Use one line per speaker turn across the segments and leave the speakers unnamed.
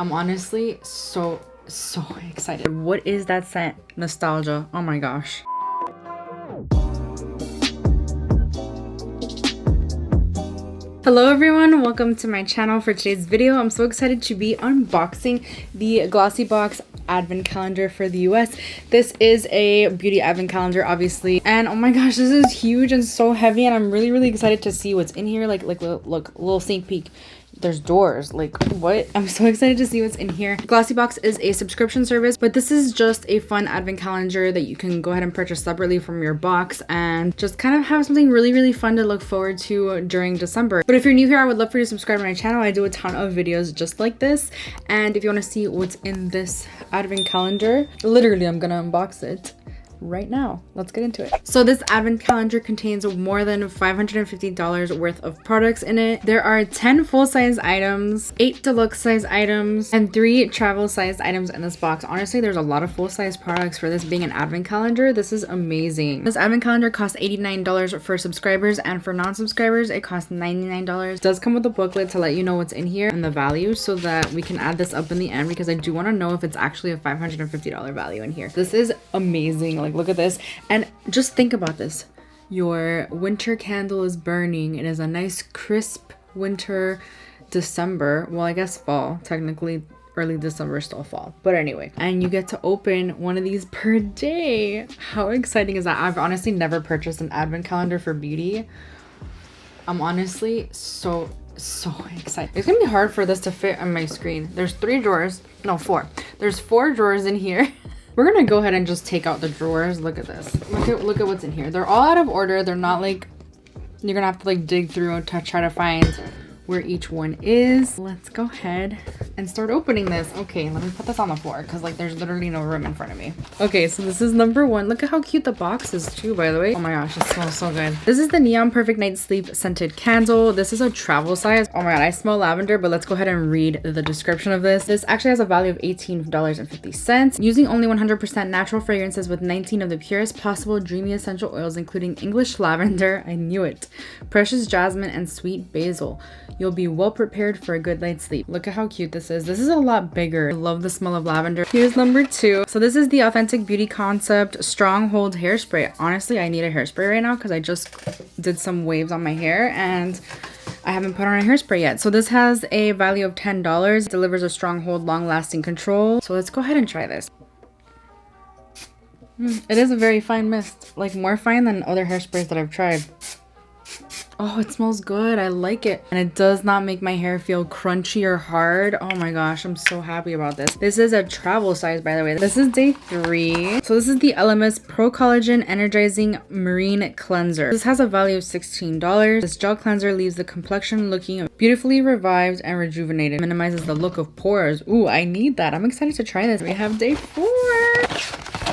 I'm honestly so excited. What is that scent? Nostalgia. Oh my gosh. Hello everyone, welcome to my channel. For today's video, I'm so excited to be unboxing the Glossybox advent calendar for the US. This is a beauty advent calendar, obviously, and oh my gosh, this is huge and so heavy, and I'm really excited to see what's in here. Look, a little sneak peek. There's doors, like what? I'm so excited to see what's in here. Glossybox is a subscription service, but this is just a fun advent calendar that you can go ahead and purchase separately from your box and just kind of have something really fun to look forward to during December. But if you're new here, I would love for you to subscribe to my channel. I do a ton of videos just like this, and if you want to see what's in this advent calendar, literally I'm gonna unbox it right now. Let's get into it. So this advent calendar contains more than $550 worth of products in it. There are 10 full-size items, 8 deluxe size items, and 3 travel size items in this box. Honestly, there's a lot of full-size products for this being an advent calendar. This is amazing. This advent calendar costs $89 for subscribers, and for non-subscribers it costs $99. It does come with a booklet to let you know what's in here and the value, so that we can add this up in the end, because I do want to know if it's actually a $550 value in here. This is amazing. Like, look at this, and just think about this. Your winter candle is burning. It is a nice crisp winter December, well, I guess fall, technically early December, still fall, but anyway, and you get to open one of these per day. How exciting is that? I've honestly never purchased an advent calendar for beauty. I'm honestly so excited. It's gonna be hard for this to fit on my screen. There's 3 drawers, no, 4. There's 4 drawers in here. We're gonna go ahead and just take out the drawers. Look at this. Look at what's in here. They're all out of order. They're not like, you're gonna have to like dig through to try to find where each one is. Let's go ahead and start opening this. Okay, let me put this on the floor because like there's literally no room in front of me. Okay, so this is number 1. Look at how cute the box is too, by the way. Oh my gosh, it smells so good. This is the Neon Perfect Night Sleep scented candle. This is a travel size. Oh my god, I smell lavender, but let's go ahead and read the description of this. This actually has a value of $18.50. Using only 100% natural fragrances with 19 of the purest possible dreamy essential oils, including English lavender, I knew it, precious jasmine, and sweet basil. You'll be well prepared for a good night's sleep. Look at how cute this is. This is a lot bigger. I love the smell of lavender. Here's number 2. So this is the Authentic Beauty Concept Stronghold Hairspray. Honestly, I need a hairspray right now because I just did some waves on my hair and I haven't put on a hairspray yet. So this has a value of $10. It delivers a stronghold, long-lasting control. So let's go ahead and try this. It is a very fine mist. Like more fine than other hairsprays that I've tried. Oh, it smells good. I like it. And it does not make my hair feel crunchy or hard. Oh my gosh, I'm so happy about this. This is a travel size, by the way. This is day 3. So this is the LMS Pro Collagen Energizing Marine Cleanser. This has a value of $16. This gel cleanser leaves the complexion looking beautifully revived and rejuvenated. Minimizes the look of pores. Ooh, I need that. I'm excited to try this. We have day 4.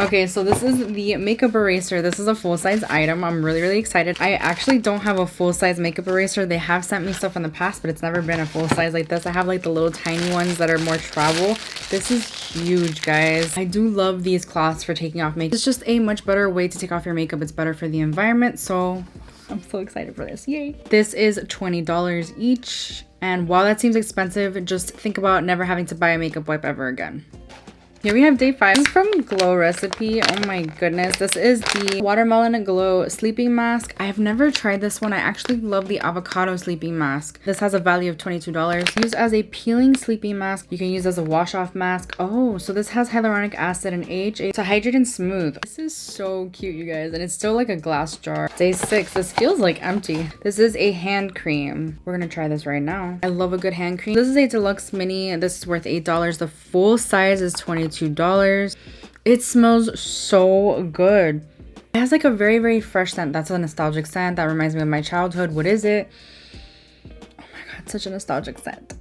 Okay, so this is the makeup eraser. This is a full-size item. I'm really excited. I actually don't have a full-size makeup eraser. They have sent me stuff in the past, but it's never been a full-size like this. I have like the little tiny ones that are more travel. This is huge, guys. I do love these cloths for taking off makeup. It's just a much better way to take off your makeup. It's better for the environment, so I'm so excited for this. Yay. This is $20 each, and while that seems expensive, just think about never having to buy a makeup wipe ever again. Here we have day 5. This is from Glow Recipe. Oh my goodness. This is the Watermelon Glow Sleeping Mask. I have never tried this one. I actually love the Avocado Sleeping Mask. This has a value of $22. Used as a peeling sleeping mask. You can use as a wash-off mask. Oh, so this has hyaluronic acid and AHA to hydrate and smooth. This is so cute, you guys. And it's still like a glass jar. Day 6. This feels like empty. This is a hand cream. We're gonna try this right now. I love a good hand cream. This is a deluxe mini. This is worth $8. The full size is $22. It smells so good. It has like a very fresh scent. That's a nostalgic scent that reminds me of my childhood. What is it? Oh my god, such a nostalgic scent.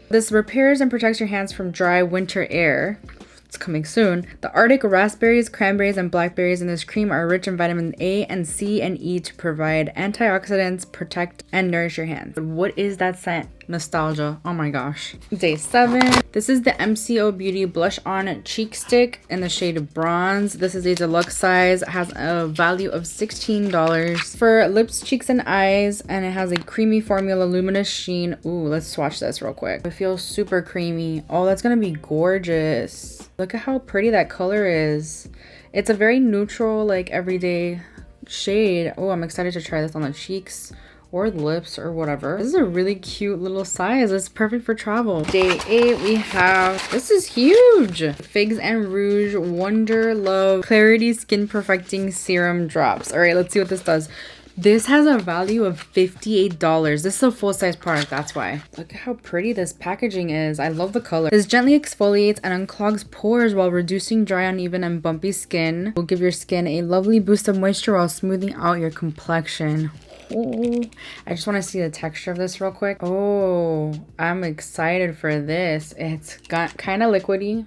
This repairs and protects your hands from dry winter air. It's coming soon. The Arctic raspberries, cranberries, and blackberries in this cream are rich in vitamin A and C and E to provide antioxidants, protect, and nourish your hands. What is that scent? Nostalgia. Oh my gosh. Day 7. This is the MCO Beauty Blush On Cheek Stick in the shade Bronze. This is a deluxe size. It has a value of $16 for lips, cheeks, and eyes. And it has a creamy formula, luminous sheen. Ooh, let's swatch this real quick. It feels super creamy. Oh, that's gonna be gorgeous. Look at how pretty that color is. It's a very neutral, like everyday shade. Oh, I'm excited to try this on the cheeks or the lips or whatever. This is a really cute little size. It's perfect for travel. Day 8, we have, this is huge, Figs and Rouge Wonder Love Clarity Skin Perfecting Serum Drops. All right, let's see what this does. This has a value of $58. This is a full-size product, that's why. Look at how pretty this packaging is. I love the color. This gently exfoliates and unclogs pores while reducing dry, uneven, and bumpy skin. Will give your skin a lovely boost of moisture while smoothing out your complexion. Oh, I just want to see the texture of this real quick. Oh, I'm excited for this. It's got kind of liquidy.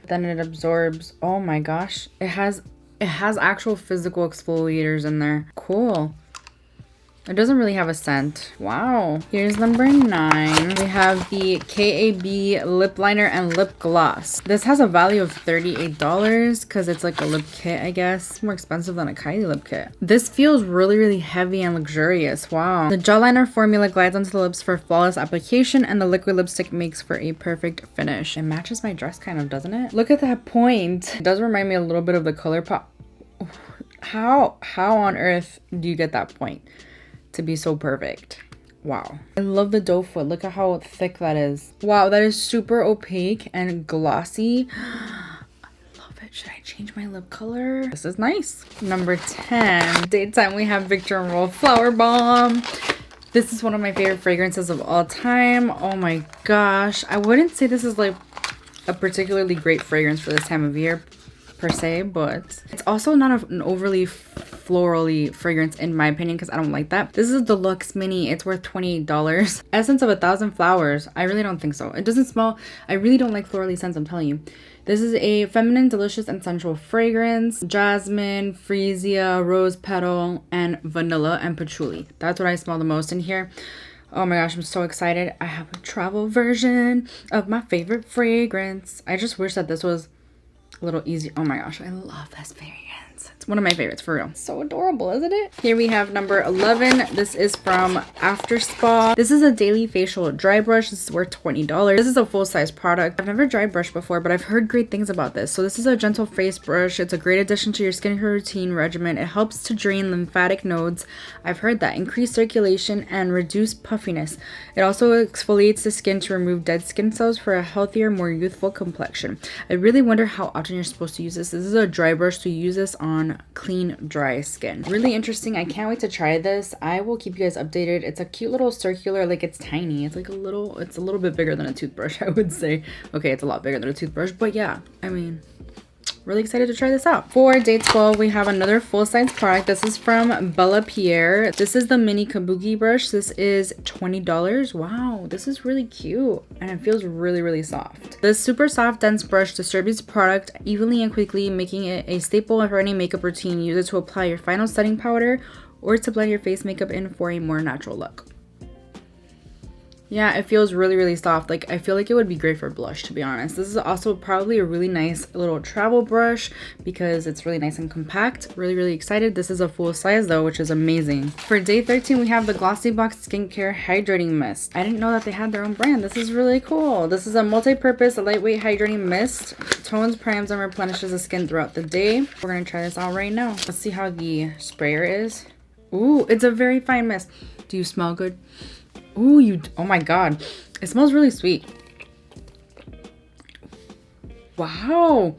Then it absorbs. Oh my gosh. It has actual physical exfoliators in there. Cool. It doesn't really have a scent. Wow. Here's number 9. We have the KAB lip liner and lip gloss. This has a value of $38 because it's like a lip kit, I guess. More expensive than a Kylie lip kit. This feels really, really heavy and luxurious. Wow. The gel liner formula glides onto the lips for flawless application, and the liquid lipstick makes for a perfect finish. It matches my dress kind of, doesn't it? Look at that point. It does remind me a little bit of the ColourPop. How on earth do you get that point to be so perfect? Wow. I love the doe foot. Look at how thick that is. Wow, that is super opaque and glossy. I love it. Should I change my lip color? This is nice. Number 10. Daytime, we have Victor & Rolf Flower Bomb. This is one of my favorite fragrances of all time. Oh my gosh. I wouldn't say this is like a particularly great fragrance for this time of year per se, but it's also not an overly florally fragrance in my opinion because I don't like that. This is a deluxe mini. It's worth $28. Essence of 1,000 flowers. I really don't think so. It doesn't smell. I really don't like florally scents, I'm telling you. This is a feminine, delicious, and sensual fragrance. Jasmine, freesia, rose petal, and vanilla and patchouli. That's what I smell the most in here. Oh my gosh, I'm so excited. I have a travel version of my favorite fragrance. I just wish that this was a little easy. Oh my gosh, I love this fragrance. It's one of my favorites, for real. So adorable, isn't it? Here we have number 11. This is from After Spa. This is a daily facial dry brush. This is worth $20. This is a full-size product. I've never dry brushed before, but I've heard great things about this. So this is a gentle face brush. It's a great addition to your skincare routine regimen. It helps to drain lymphatic nodes. I've heard that. Increase circulation and reduce puffiness. It also exfoliates the skin to remove dead skin cells for a healthier, more youthful complexion. I really wonder how often you're supposed to use this. This is a dry brush, so you use this on clean, dry skin. Really interesting. I can't wait to try this. I will keep you guys updated. It's a cute little circular, like it's tiny. It's like it's a little bit bigger than a toothbrush, I would say. Okay, it's a lot bigger than a toothbrush, but yeah, I mean, really excited to try this out. For day 12, we have another full-size product. This is from Bella Pierre. This is the mini kabuki brush. This is $20. Wow, this is really cute and it feels really, really soft. This super soft, dense brush distributes product evenly and quickly, making it a staple for any makeup routine. Use it to apply your final setting powder or to blend your face makeup in for a more natural look. Yeah, it feels really, really soft. Like, I feel like it would be great for blush, to be honest. This is also probably a really nice little travel brush because it's really nice and compact. Really, really excited. This is a full size though, which is amazing. For day 13, we have the Glossybox Skincare Hydrating Mist. I didn't know that they had their own brand. This is really cool. This is a multi-purpose, lightweight hydrating mist. Tones, primes, and replenishes the skin throughout the day. We're gonna try this out right now. Let's see how the sprayer is. Ooh, it's a very fine mist. Do you smell good? Ooh, oh my god. It smells really sweet. Wow.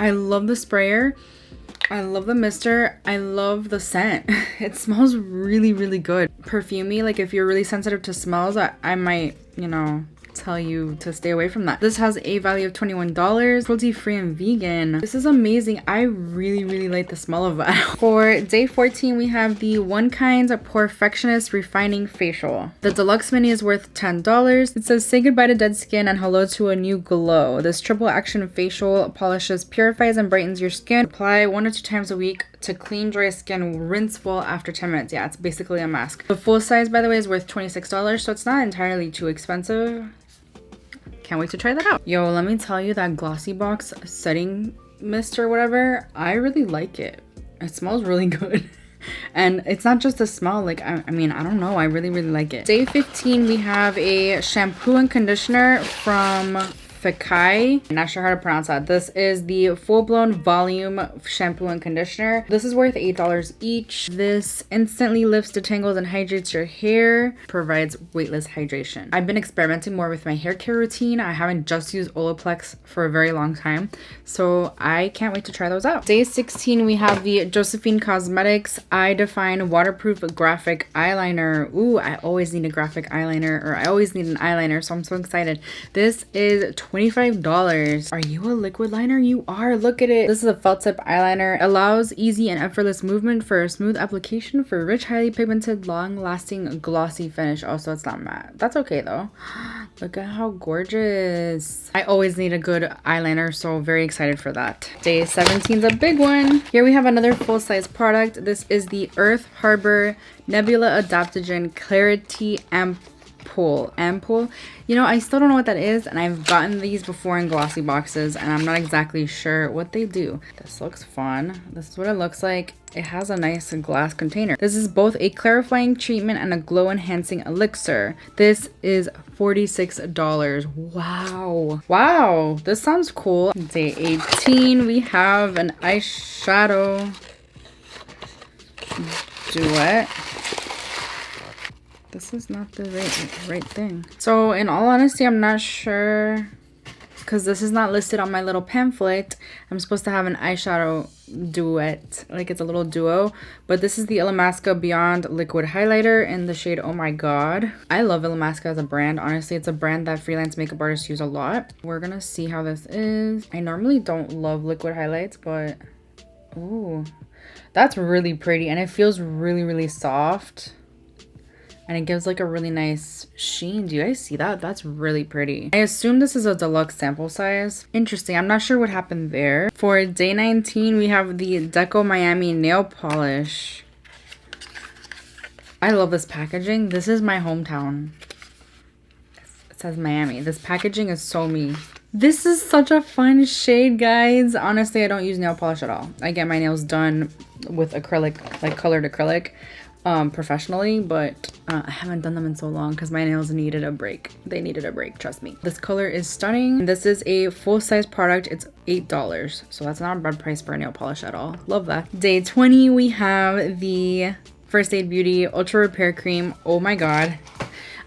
I love the sprayer. I love the mister. I love the scent. It smells really, really good. Perfumey, like if you're really sensitive to smells, I might, you know, tell you to stay away from that. This has a value of $21, cruelty-free and vegan. This is amazing. I really, really like the smell of that. For day 14, we have the One Kind Perfectionist Refining Facial. The deluxe mini is worth $10. It says, say goodbye to dead skin and hello to a new glow. This triple action facial polishes, purifies, and brightens your skin. Apply 1 to 2 times a week to clean dry skin, rinse well after 10 minutes. Yeah, it's basically a mask. The full size, by the way, is worth $26, so it's not entirely too expensive. Can't wait to try that out. Yo, let me tell you that Glossybox setting mist or whatever, I really like it. It smells really good. And it's not just the smell, like I mean, I don't know, I really like it. Day 15, we have a shampoo and conditioner from Fakai. I'm not sure how to pronounce that. This is the full-blown volume shampoo and conditioner. This is worth $8 each. This instantly lifts, detangles, and hydrates your hair. Provides weightless hydration. I've been experimenting more with my hair care routine. I haven't just used Olaplex for a very long time, so I can't wait to try those out. Day 16, we have the Josephine Cosmetics Eye Define Waterproof Graphic Eyeliner. Ooh, I always need a graphic eyeliner, or I always need an eyeliner, so I'm so excited. This is $25. Are you a liquid liner? You are. Look at it. This is a felt tip eyeliner. Allows easy and effortless movement for a smooth application for rich, highly pigmented, long-lasting, glossy finish. Also, it's not matte. That's okay though. Look at how gorgeous. I always need a good eyeliner, so very excited for that. Day 17 is a big one. Here we have another full-size product. This is the Earth Harbor Nebula Adaptogen Clarity Ampoule. You know, I still don't know what that is, and I've gotten these before in glossy boxes, and I'm not exactly sure what they do. This looks fun. This is what it looks like. It has a nice glass container. This is both a clarifying treatment and a glow enhancing elixir. This is $46. Wow, this sounds cool. Day 18, we have an eyeshadow duet. This is not the right thing. So in all honesty, I'm not sure, because this is not listed on my little pamphlet. I'm supposed to have an eyeshadow duet, like it's a little duo, but this is the Illamasqua Beyond Liquid Highlighter in the shade Oh My God. I love Illamasqua as a brand. Honestly, it's a brand that freelance makeup artists use a lot. We're gonna see how this is. I normally don't love liquid highlights, but ooh, that's really pretty, and it feels really soft. And it gives like a really nice sheen. Do you guys see that? That's really pretty. I assume this is a deluxe sample size. Interesting. I'm not sure what happened there. For day 19, we have the Deco Miami nail polish. I love this packaging. This is my hometown. It says Miami. This packaging is so me. This is such a fun shade, guys. Honestly, I don't use nail polish at all. I get my nails done with acrylic, like colored acrylic. Professionally, but I haven't done them in so long because my nails needed a break. They needed a break, trust me. This color is stunning. This is a full-size product. It's $8, so that's not a bad price for a nail polish at all. Love that. Day 20, we have the First Aid Beauty Ultra Repair Cream. Oh my God.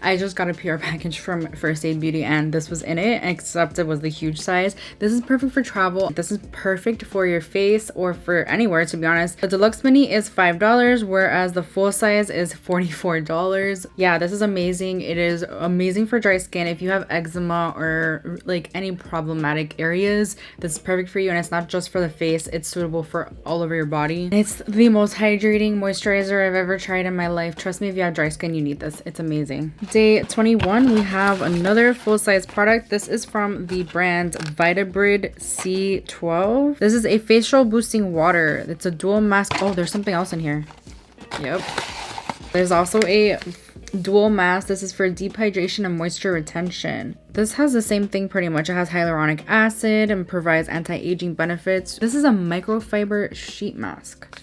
I just got a PR package from First Aid Beauty, and this was in it, except it was the huge size. This is perfect for travel. This is perfect for your face or for anywhere, to be honest. The deluxe mini is $5, whereas the full size is $44. Yeah, this is amazing. It is amazing for dry skin. If you have eczema or like any problematic areas, this is perfect for you. And it's not just for the face, it's suitable for all over your body. It's the most hydrating moisturizer I've ever tried in my life. Trust me, if you have dry skin, you need this. It's amazing. Day 21, we have another full-size product. This is from the brand Vitabrid C12. This is a facial boosting water. It's a dual mask. Oh, there's something else in here. Yep. There's also a dual mask. This is for deep hydration and moisture retention. This has the same thing pretty much. It has hyaluronic acid and provides anti-aging benefits. This is a microfiber sheet mask.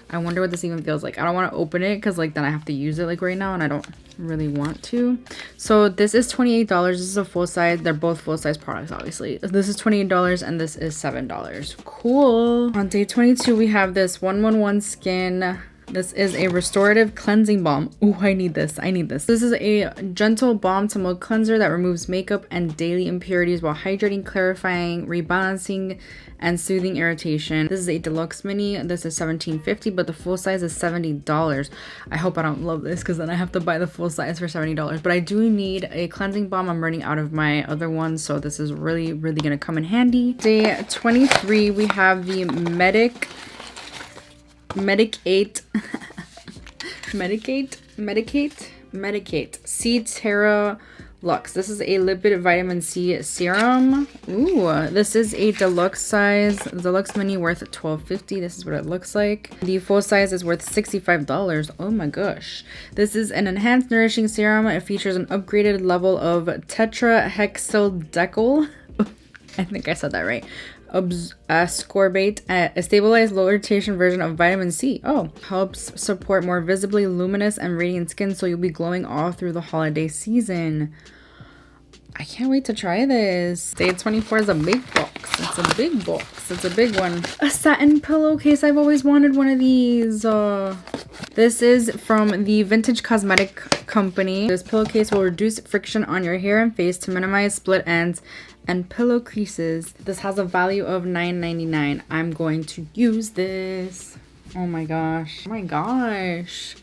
I wonder what this even feels like. I don't want to open it because like then I have to use it like right now, and I don't really want to. So this is $28. This is a full size. They're both full size products, obviously. This is $28 and this is $7. Cool. On day 22, we have this 111 Skin. This is a restorative cleansing balm. Oh, I need this. This is a gentle balm to milk cleanser that removes makeup and daily impurities while hydrating, clarifying, rebalancing, and soothing irritation. This is a deluxe mini. This is $17.50, but the full size is $70. I hope I don't love this because then I have to buy the full size for $70. But I do need a cleansing balm. I'm running out of my other ones, so this is really gonna come in handy. Day 23, we have the Medicate C Terra Lux. This is a lipid vitamin C serum. Ooh, this is a deluxe size, deluxe mini worth $12.50. This is what it looks like. The full size is worth $65. Oh my gosh. This is an enhanced nourishing serum. It features an upgraded level of tetrahexyldecyl. I think I said that right. Ascorbate, a stabilized low irritation version of vitamin C. Oh, helps support more visibly luminous and radiant skin, so you'll be glowing all through the holiday season. I can't wait to try this. Day 24 is a big box. It's a big box. It's a big one. A satin pillowcase. I've always wanted one of these. This is from the Vintage Cosmetic Company. This pillowcase will reduce friction on your hair and face to minimize split ends and pillow creases. This has a value of $9.99. I'm going to use this. Oh my gosh. Oh my gosh.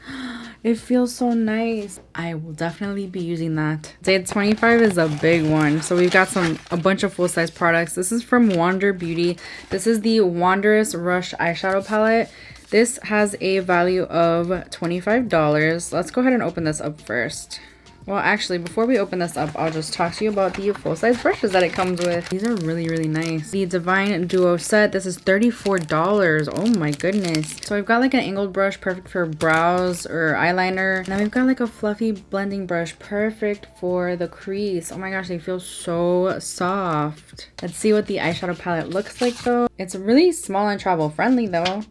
It feels so nice. I will definitely be using that. Day 25 is a big one. So we've got a bunch of full-size products. This is from Wander Beauty. This is the Wanderous Rush eyeshadow palette. This has a value of $25. Let's go ahead and open this up first. Well, actually, before we open this up, I'll just talk to you about the full-size brushes that it comes with. These are really, really nice. The Divine Duo set, this is $34. Oh my goodness. So I've got like an angled brush, perfect for brows or eyeliner. And then we've got like a fluffy blending brush, perfect for the crease. Oh my gosh, they feel so soft. Let's see what the eyeshadow palette looks like though. It's really small and travel friendly though.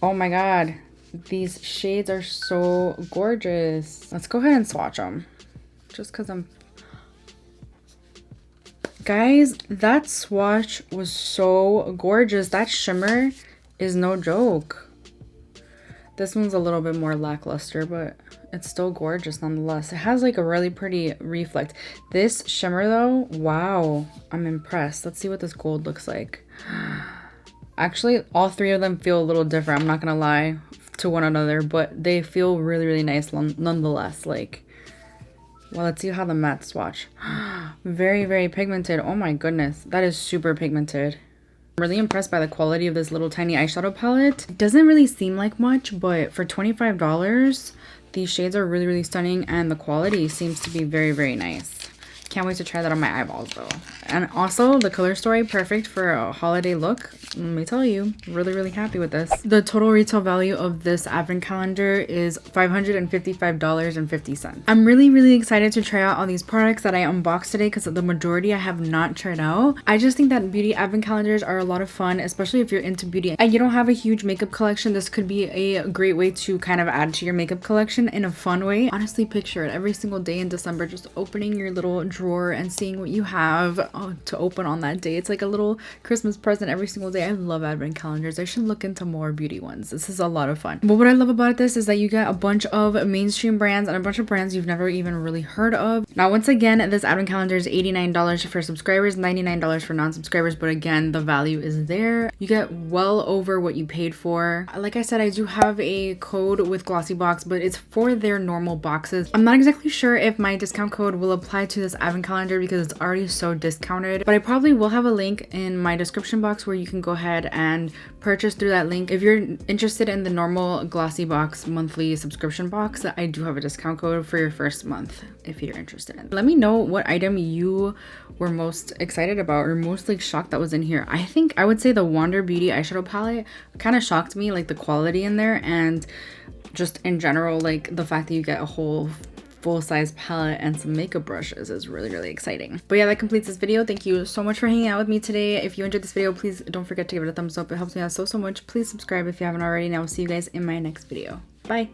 Oh my god. These shades are so gorgeous. Let's go ahead and swatch them. Just because Guys, that swatch was so gorgeous. That shimmer is no joke. This one's a little bit more lackluster, but it's still gorgeous nonetheless. It has like a really pretty reflect. This shimmer though, wow. I'm impressed. Let's see what this gold looks like. Actually, all three of them feel a little different. I'm not gonna lie to one another, but they feel really, really nice nonetheless. Like, well, let's see how the matte swatch. Very, very pigmented. Oh my goodness, that is super pigmented. I'm really impressed by the quality of this little tiny eyeshadow palette. It doesn't really seem like much, but for $25, these shades are really, really stunning, and the quality seems to be very, very nice. Can't wait to try that on my eyeballs though. And also the color story, perfect for a holiday look. Let me tell you, really, really happy with this. The total retail value of this advent calendar is $555.50. I'm really, really excited to try out all these products that I unboxed today because the majority I have not tried out. I just think that beauty advent calendars are a lot of fun, especially if you're into beauty and you don't have a huge makeup collection. This could be a great way to kind of add to your makeup collection in a fun way. Honestly, picture it every single day in December, just opening your little drawer and seeing what you have to open on that day. It's like a little Christmas present every single day. I love advent calendars. I should look into more beauty ones. This is a lot of fun. But what I love about this is that you get a bunch of mainstream brands and a bunch of brands you've never even really heard of. Now, once again, this advent calendar is $89 for subscribers, $99 for non-subscribers, but again, the value is there. You get well over what you paid for. Like I said, I do have a code with Glossybox, but it's for their normal boxes. I'm not exactly sure if my discount code will apply to this advent calendar because it's already so discounted, but I probably will have a link in my description box where you can go ahead and purchase through that link. If you're interested in the normal Glossybox monthly subscription box, I do have a discount code for your first month if you're interested in. Let me know what item you were most excited about or most like shocked that was in here. I think I would say the Wander Beauty eyeshadow palette kind of shocked me, like the quality in there, and just in general, like the fact that you get a whole full-size palette and some makeup brushes is really, really exciting. But yeah, that completes this video. Thank you so much for hanging out with me today. If you enjoyed this video, please don't forget to give it a thumbs up. It helps me out so much. Please subscribe if you haven't already, and I will see you guys in my next video. Bye.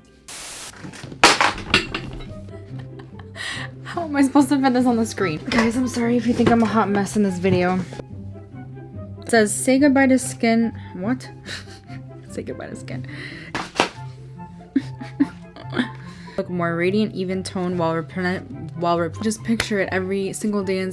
How am I supposed to fit this on the screen? Guys, I'm sorry if you think I'm a hot mess in this video. It says, say goodbye to skin. What? Say goodbye to skin. Look more radiant, even tone while just picture it every single day in